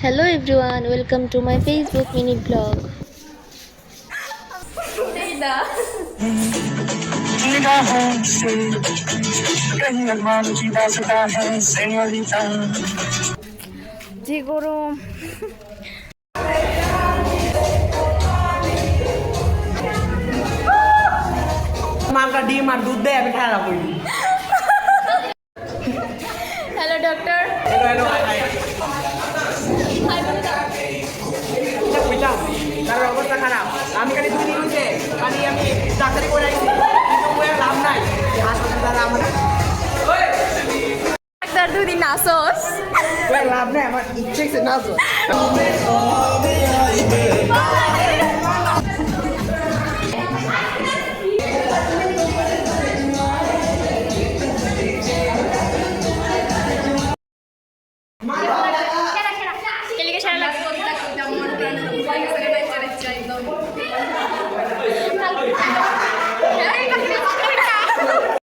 Hello everyone, welcome to my Facebook mini vlog. निगाहों से कहीं अरमान की वास्ता है सेñorita যে গরম মালটা ডিম আর দুধ দেয় আমি খারাপ করি হ্যালো ডক্টর হ্যালো বুঝলাম তার অবস্থা খারাপ আমি খালি দুই দিন হচ্ছে খালি আমি ডাক্তারি করে আইছি কিন্তু ওর লাভ নাই হাসপাতাল আমার ডাক্তার দুদিন নাসস ওর লাভ নাই আমার ইচ্ছে আছে না তো